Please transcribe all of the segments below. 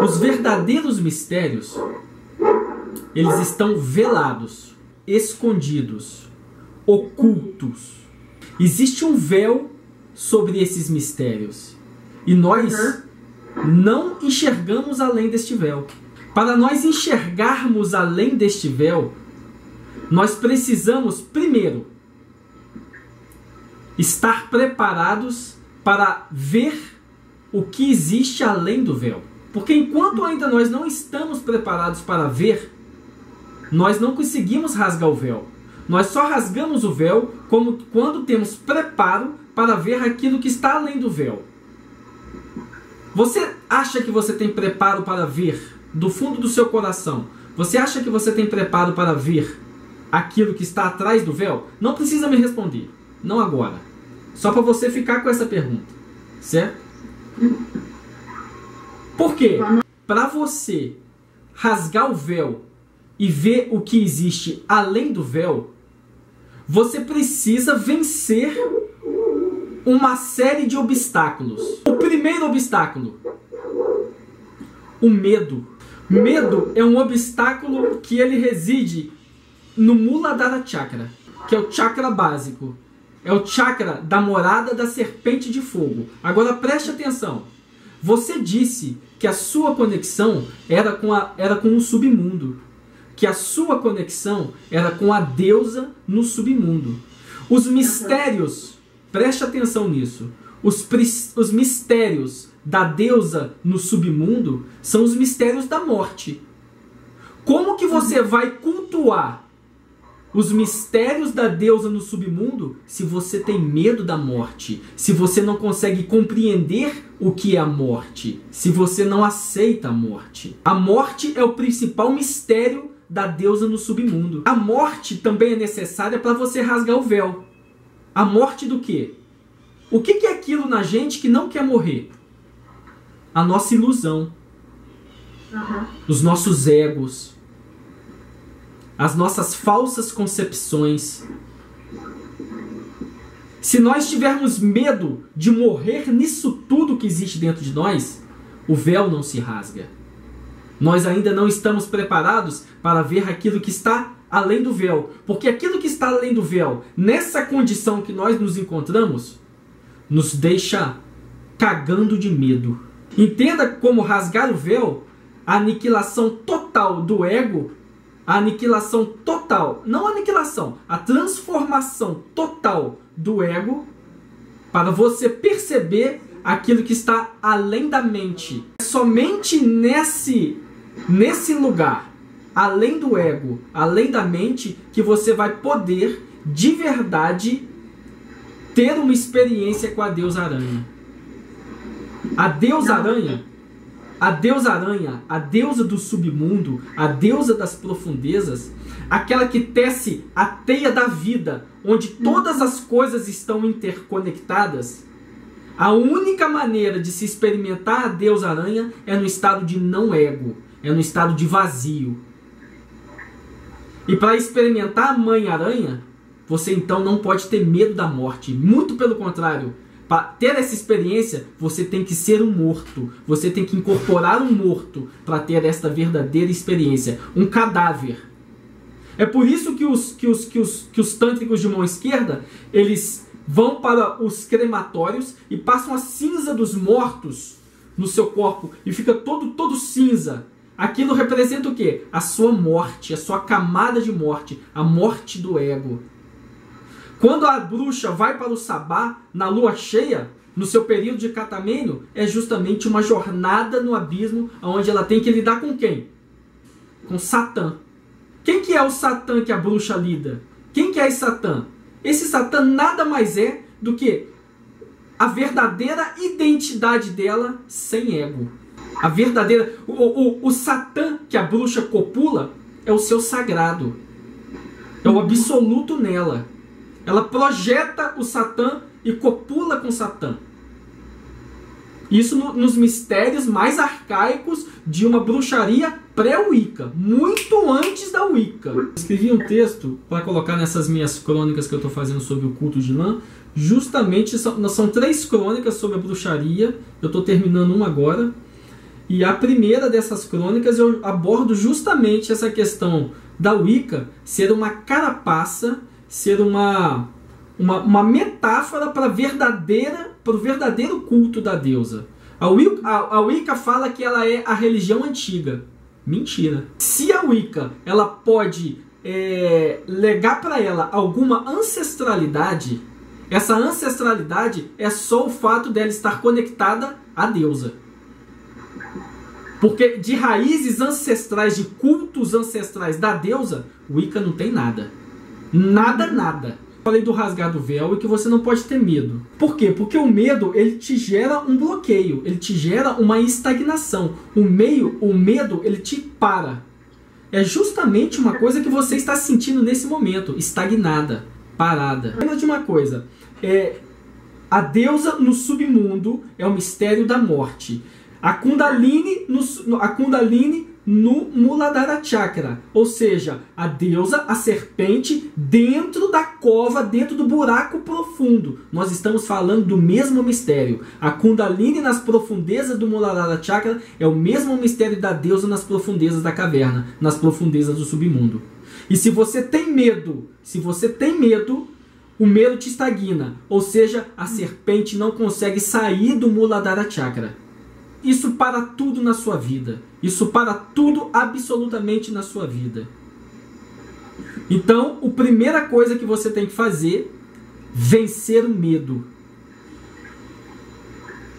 Os verdadeiros mistérios, eles estão velados, escondidos, ocultos. Existe um véu sobre esses mistérios e nós não enxergamos além deste véu. Para nós enxergarmos além deste véu, nós precisamos, primeiro, estar preparados para ver o que existe além do véu. Porque enquanto ainda nós não estamos preparados para ver, nós não conseguimos rasgar o véu. Nós só rasgamos o véu quando temos preparo para ver aquilo que está além do véu. Você acha que você tem preparo para ver do fundo do seu coração? Você acha que você tem preparo para ver aquilo que está atrás do véu? Não precisa me responder. Não agora. Só para você ficar com essa pergunta. Certo? Por quê? Para você rasgar o véu e ver o que existe além do véu, você precisa vencer uma série de obstáculos. O primeiro obstáculo, o medo. Medo é um obstáculo que ele reside no Muladhara Chakra, que é o chakra básico. É o chakra da morada da serpente de fogo. Agora preste atenção. Você disse que a sua conexão era com o submundo. Que a sua conexão era com a deusa no submundo. Os mistérios, preste atenção nisso. Os mistérios da deusa no submundo são os mistérios da morte. Como que você vai cultuar os mistérios da deusa no submundo se você tem medo da morte? Se você não consegue compreender o que é a morte? Se você não aceita a morte? A morte é o principal mistério da deusa no submundo. A morte também é necessária para você rasgar o véu. A morte do quê? O que é aquilo na gente que não quer morrer? A nossa ilusão. Os nossos egos. As nossas falsas concepções. Se nós tivermos medo de morrer nisso tudo que existe dentro de nós, o véu não se rasga. Nós ainda não estamos preparados para ver aquilo que está além do véu. Porque aquilo que está além do véu, nessa condição que nós nos encontramos, nos deixa cagando de medo. Entenda como rasgar o véu, a aniquilação total do ego, a aniquilação total, não a aniquilação, a transformação total do ego, para você perceber aquilo que está além da mente. É somente nesse lugar, além do ego, além da mente, que você vai poder, de verdade, ter uma experiência com a deusa aranha. A deusa aranha, a deusa do submundo, a deusa das profundezas, aquela que tece a teia da vida, onde todas as coisas estão interconectadas. A única maneira de se experimentar a deusa aranha é no estado de não ego, é no estado de vazio. E para experimentar a mãe aranha, você então não pode ter medo da morte. Muito pelo contrário. Para ter essa experiência, você tem que ser um morto. Você tem que incorporar um morto para ter esta verdadeira experiência. Um cadáver. É por isso que os tântricos de mão esquerda, eles vão para os crematórios e passam a cinza dos mortos no seu corpo. E fica todo cinza. Aquilo representa o quê? A sua morte, a sua camada de morte. A morte do ego. Quando a bruxa vai para o sabá, na lua cheia, no seu período de catamênio, é justamente uma jornada no abismo, onde ela tem que lidar com quem? Com Satã. Quem que é o Satã que a bruxa lida? Quem que é esse Satã? Esse Satã nada mais é do que a verdadeira identidade dela sem ego. A verdadeira... O Satã que a bruxa copula é o seu sagrado. É o absoluto nela. Ela projeta o Satã e copula com Satã. Isso nos mistérios mais arcaicos de uma bruxaria pré-Wicca, muito antes da Wicca. Escrevi um texto para colocar nessas minhas crônicas que eu estou fazendo sobre o culto de lã. Justamente, são 3 crônicas sobre a bruxaria. Eu estou terminando uma agora. E a primeira dessas crônicas eu abordo justamente essa questão da Wicca ser uma carapaça, ser uma metáfora para o verdadeiro culto da deusa. A Wicca fala que ela é a religião antiga. Mentira. Se a Wicca ela pode legar para ela alguma ancestralidade, essa ancestralidade é só o fato dela estar conectada à deusa. Porque de raízes ancestrais, de cultos ancestrais da deusa, Wicca não tem nada. Nada, nada. Falei do rasgar do véu e que você não pode ter medo. Por quê? Porque o medo, ele te gera um bloqueio, ele te gera uma estagnação. O medo, ele te para. É justamente uma coisa que você está sentindo nesse momento, estagnada, parada. Lembra de uma coisa, a deusa no submundo é o mistério da morte. A Kundalini no Muladhara Chakra, ou seja, a deusa, a serpente, dentro da cova, dentro do buraco profundo. Nós estamos falando do mesmo mistério. A Kundalini nas profundezas do Muladhara Chakra é o mesmo mistério da deusa nas profundezas da caverna, nas profundezas do submundo. E se você tem medo, o medo te estagna, ou seja, a serpente não consegue sair do Muladhara Chakra. Isso para tudo na sua vida. Isso para tudo absolutamente na sua vida. Então, a primeira coisa que você tem que fazer, vencer o medo.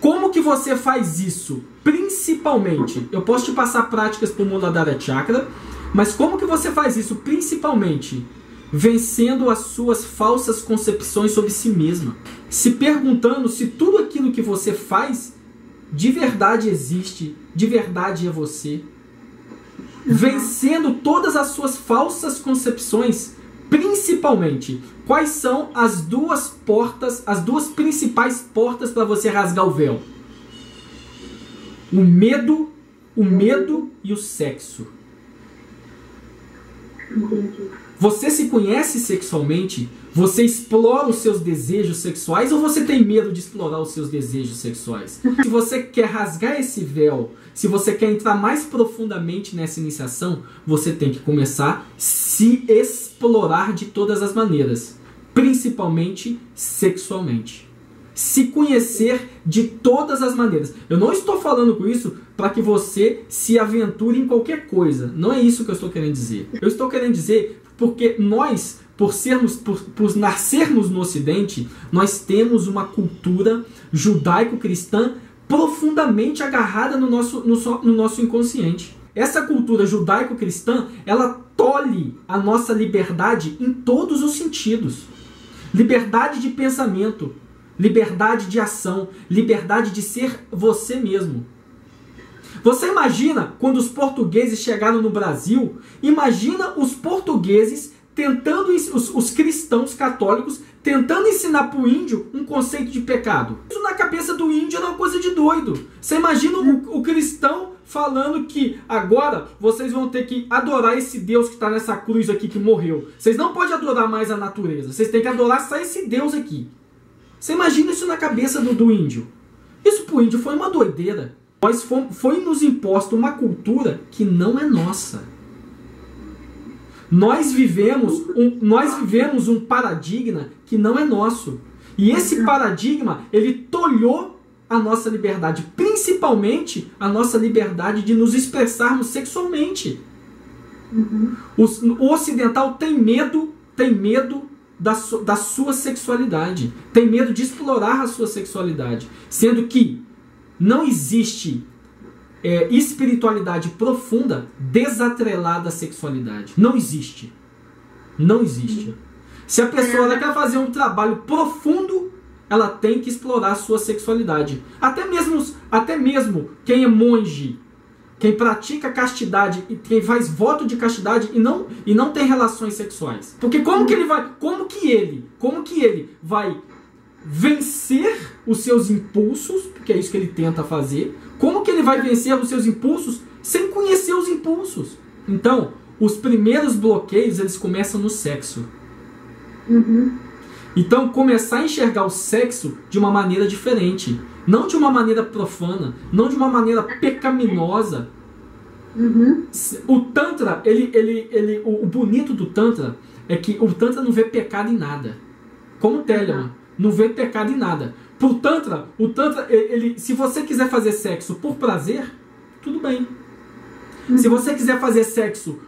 Como que você faz isso? Principalmente, eu posso te passar práticas para o Muladhara Chakra, mas como que você faz isso? Principalmente, vencendo as suas falsas concepções sobre si mesma. Se perguntando se tudo aquilo que você faz de verdade existe, de verdade é você. Vencendo todas as suas falsas concepções, principalmente, quais são as duas principais portas para você rasgar o véu? O medo e o sexo. Você se conhece sexualmente? Você explora os seus desejos sexuais ou você tem medo de explorar os seus desejos sexuais? Se você quer rasgar esse véu, se você quer entrar mais profundamente nessa iniciação, você tem que começar a se explorar de todas as maneiras, principalmente sexualmente. Se conhecer de todas as maneiras. Eu não estou falando com isso para que você se aventure em qualquer coisa. Não é isso que eu estou querendo dizer. Eu estou querendo dizer porque nós, por nascermos no Ocidente, nós temos uma cultura judaico-cristã profundamente agarrada no nosso inconsciente. Essa cultura judaico-cristã, ela tolhe a nossa liberdade em todos os sentidos. Liberdade de pensamento, liberdade de ação, liberdade de ser você mesmo. Você imagina quando os portugueses chegaram no Brasil? Imagina os portugueses tentando, os cristãos católicos, tentando ensinar para o índio um conceito de pecado. Isso na cabeça do índio era uma coisa de doido. Você imagina o cristão falando que agora vocês vão ter que adorar esse Deus que está nessa cruz aqui que morreu. Vocês não podem adorar mais a natureza. Vocês têm que adorar só esse Deus aqui. Você imagina isso na cabeça do índio? Isso para o índio foi uma doideira. Foi nos imposto uma cultura que não é nossa. Nós vivemos um paradigma que não é nosso. E esse paradigma, ele tolhou a nossa liberdade, principalmente a nossa liberdade de nos expressarmos sexualmente. O ocidental tem medo da sua sexualidade, tem medo de explorar a sua sexualidade, sendo que não existe espiritualidade profunda desatrelada à sexualidade. Não existe. Não existe. Se a pessoa ela quer fazer um trabalho profundo, ela tem que explorar a sua sexualidade. Até mesmo quem é monge, quem pratica castidade e quem faz voto de castidade e não tem relações sexuais. Porque como que ele vai vencer os seus impulsos, porque é isso que ele tenta fazer? Como que ele vai vencer os seus impulsos sem conhecer os impulsos? Então, os primeiros bloqueios, eles começam no sexo. Então, começar a enxergar o sexo de uma maneira diferente. Não de uma maneira profana, não de uma maneira pecaminosa. O Tantra, o bonito do Tantra é que o Tantra não vê pecado em nada. Como o Telemann, não vê pecado em nada. Pro Tantra, o Tantra, se você quiser fazer sexo por prazer, tudo bem. Se você quiser fazer sexo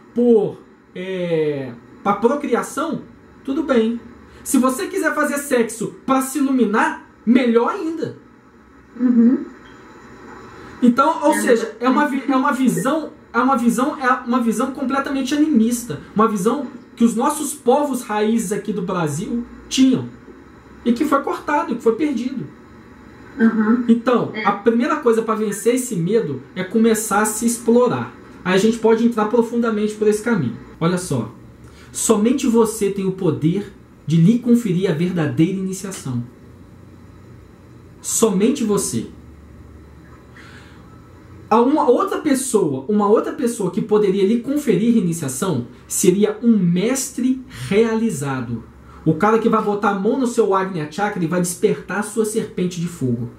para procriação, tudo bem. Se você quiser fazer sexo para se iluminar, melhor ainda. Então, ou seja, é uma visão completamente animista, uma visão que os nossos povos raízes aqui do Brasil tinham e que foi cortado, que foi perdido. Então, a primeira coisa para vencer esse medo é começar a se explorar. Aí a gente pode entrar profundamente por esse caminho. Olha só, somente você tem o poder de lhe conferir a verdadeira iniciação. Somente você. Uma outra pessoa que poderia lhe conferir iniciação seria um mestre realizado. O cara que vai botar a mão no seu Agnya Chakra e vai despertar a sua serpente de fogo.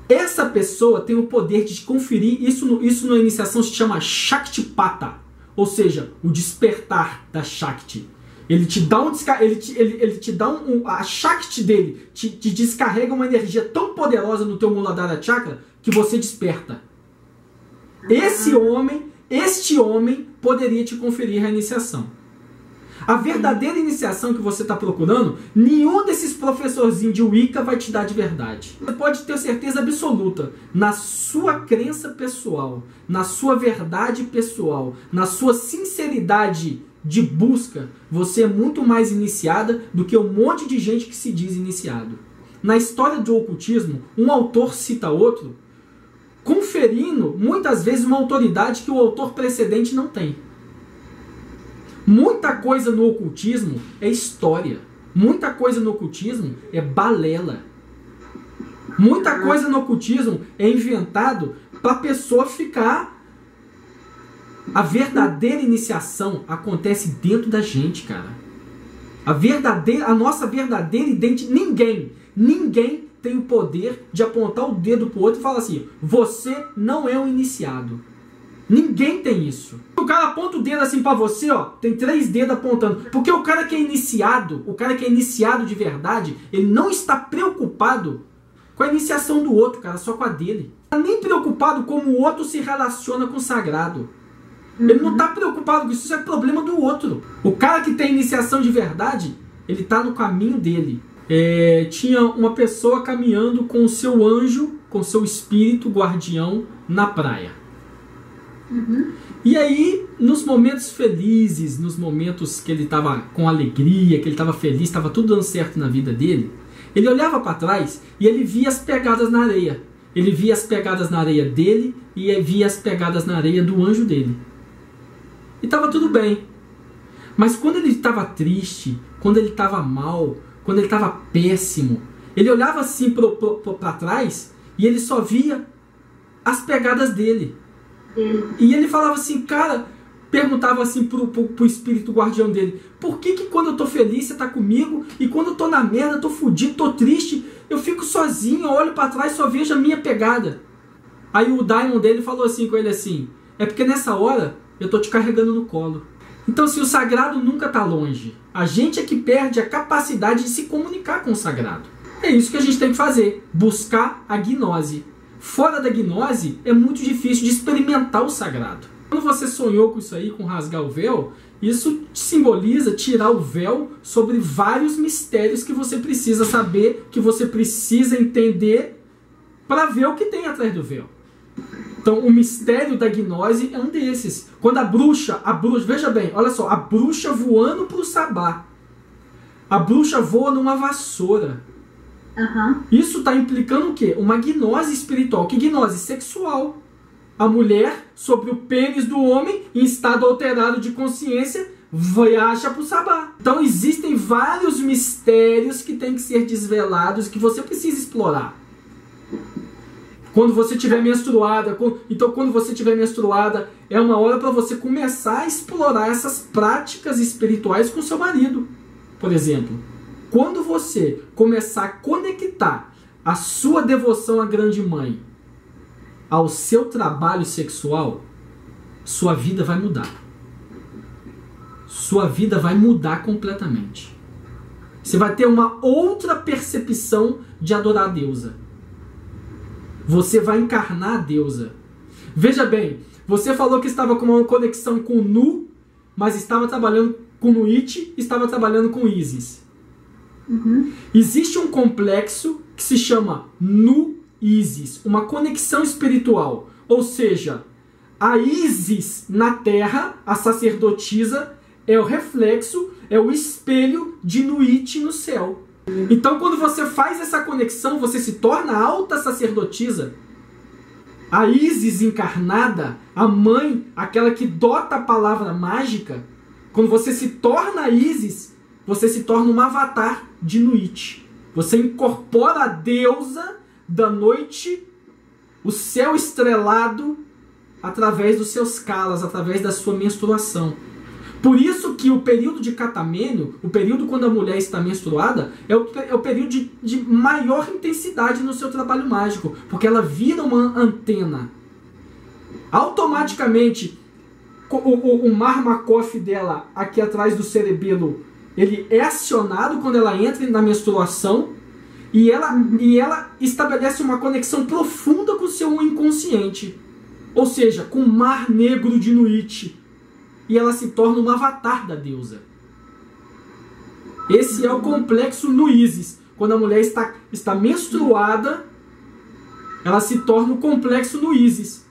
Essa pessoa tem o poder de conferir, isso na iniciação se chama Shaktipata, ou seja, o despertar da Shakti. Ele te dá a Shakti dele te descarrega uma energia tão poderosa no teu Muladhara Chakra que você desperta. Este homem poderia te conferir a iniciação. A verdadeira iniciação que você está procurando, nenhum desses professorzinhos de Wicca vai te dar de verdade. Você pode ter certeza absoluta, na sua crença pessoal, na sua verdade pessoal, na sua sinceridade de busca, você é muito mais iniciada do que um monte de gente que se diz iniciado. Na história do ocultismo, um autor cita outro, conferindo muitas vezes uma autoridade que o autor precedente não tem. Muita coisa no ocultismo é história. Muita coisa no ocultismo é balela. Muita coisa no ocultismo é inventado para a pessoa ficar... A verdadeira iniciação acontece dentro da gente, cara. A nossa verdadeira identidade... Ninguém tem o poder de apontar o dedo pro outro e falar assim, você não é um iniciado. Ninguém tem isso. O cara aponta o dedo assim pra você, ó, tem 3 dedos apontando. Porque o cara que é iniciado de verdade, ele não está preocupado com a iniciação do outro, cara, só com a dele. Não está nem preocupado como o outro se relaciona com o sagrado. Ele não está preocupado com isso, isso é problema do outro. O cara que tem iniciação de verdade, ele está no caminho dele. Tinha uma pessoa caminhando com o seu anjo, com o seu espírito guardião na praia. E aí, nos momentos felizes, nos momentos que ele estava com alegria, que ele estava feliz, estava tudo dando certo na vida dele, ele olhava para trás e ele via as pegadas na areia. Ele via as pegadas na areia dele e via as pegadas na areia do anjo dele. E estava tudo bem. Mas quando ele estava triste, quando ele estava mal, quando ele estava péssimo, ele olhava assim para trás e ele só via as pegadas dele. E ele falava assim, cara, perguntava assim pro espírito guardião dele, por que quando eu tô feliz você tá comigo e quando eu tô na merda, tô fudido, tô triste, eu fico sozinho, eu olho pra trás e só vejo a minha pegada. Aí o daimon dele falou assim com ele assim, é porque nessa hora eu tô te carregando no colo. Então assim, o sagrado nunca tá longe. A gente é que perde a capacidade de se comunicar com o sagrado. É isso que a gente tem que fazer, buscar a gnose. Fora da gnose, é muito difícil de experimentar o sagrado. Quando você sonhou com isso aí, com rasgar o véu, isso simboliza tirar o véu sobre vários mistérios que você precisa saber, que você precisa entender para ver o que tem atrás do véu. Então, o mistério da gnose é um desses. Quando a bruxa, veja bem, olha só, a bruxa voando para o sabá. A bruxa voa numa vassoura. Isso está implicando o quê? Uma gnose espiritual. Que gnose? Sexual. A mulher, sobre o pênis do homem, em estado alterado de consciência, viaja para o sabá. Então existem vários mistérios que têm que ser desvelados, que você precisa explorar. Quando você estiver menstruada, então quando você estiver menstruada, é uma hora para você começar a explorar essas práticas espirituais com seu marido. por exemplo, quando você começar a conectar a sua devoção à Grande Mãe ao seu trabalho sexual, sua vida vai mudar. Sua vida vai mudar completamente. Você vai ter uma outra percepção de adorar a deusa. Você vai encarnar a deusa. Veja bem, você falou que estava com uma conexão com Nu, mas estava trabalhando com Nuit, estava trabalhando com Isis. Existe um complexo que se chama Nu-Isis, uma conexão espiritual. Ou seja, a Isis na Terra, a sacerdotisa, é o reflexo, é o espelho de Nuit no céu. Então, quando você faz essa conexão, você se torna a alta sacerdotisa. A Isis encarnada, a mãe, aquela que dota a palavra mágica, quando você se torna a Isis, você se torna um avatar de Nuit. Você incorpora a deusa da noite, o céu estrelado, através dos seus calas, através da sua menstruação. Por isso que o período de catamênio, o período quando a mulher está menstruada, é o período de maior intensidade no seu trabalho mágico, porque ela vira uma antena. Automaticamente, o Marmakoff dela, aqui atrás do cerebelo, ele é acionado quando ela entra na menstruação e ela estabelece uma conexão profunda com o seu inconsciente. Ou seja, com o mar negro de Nuit. E ela se torna um avatar da deusa. Esse é o complexo Nu-Isis. Quando a mulher está menstruada, ela se torna o complexo Nu-Isis.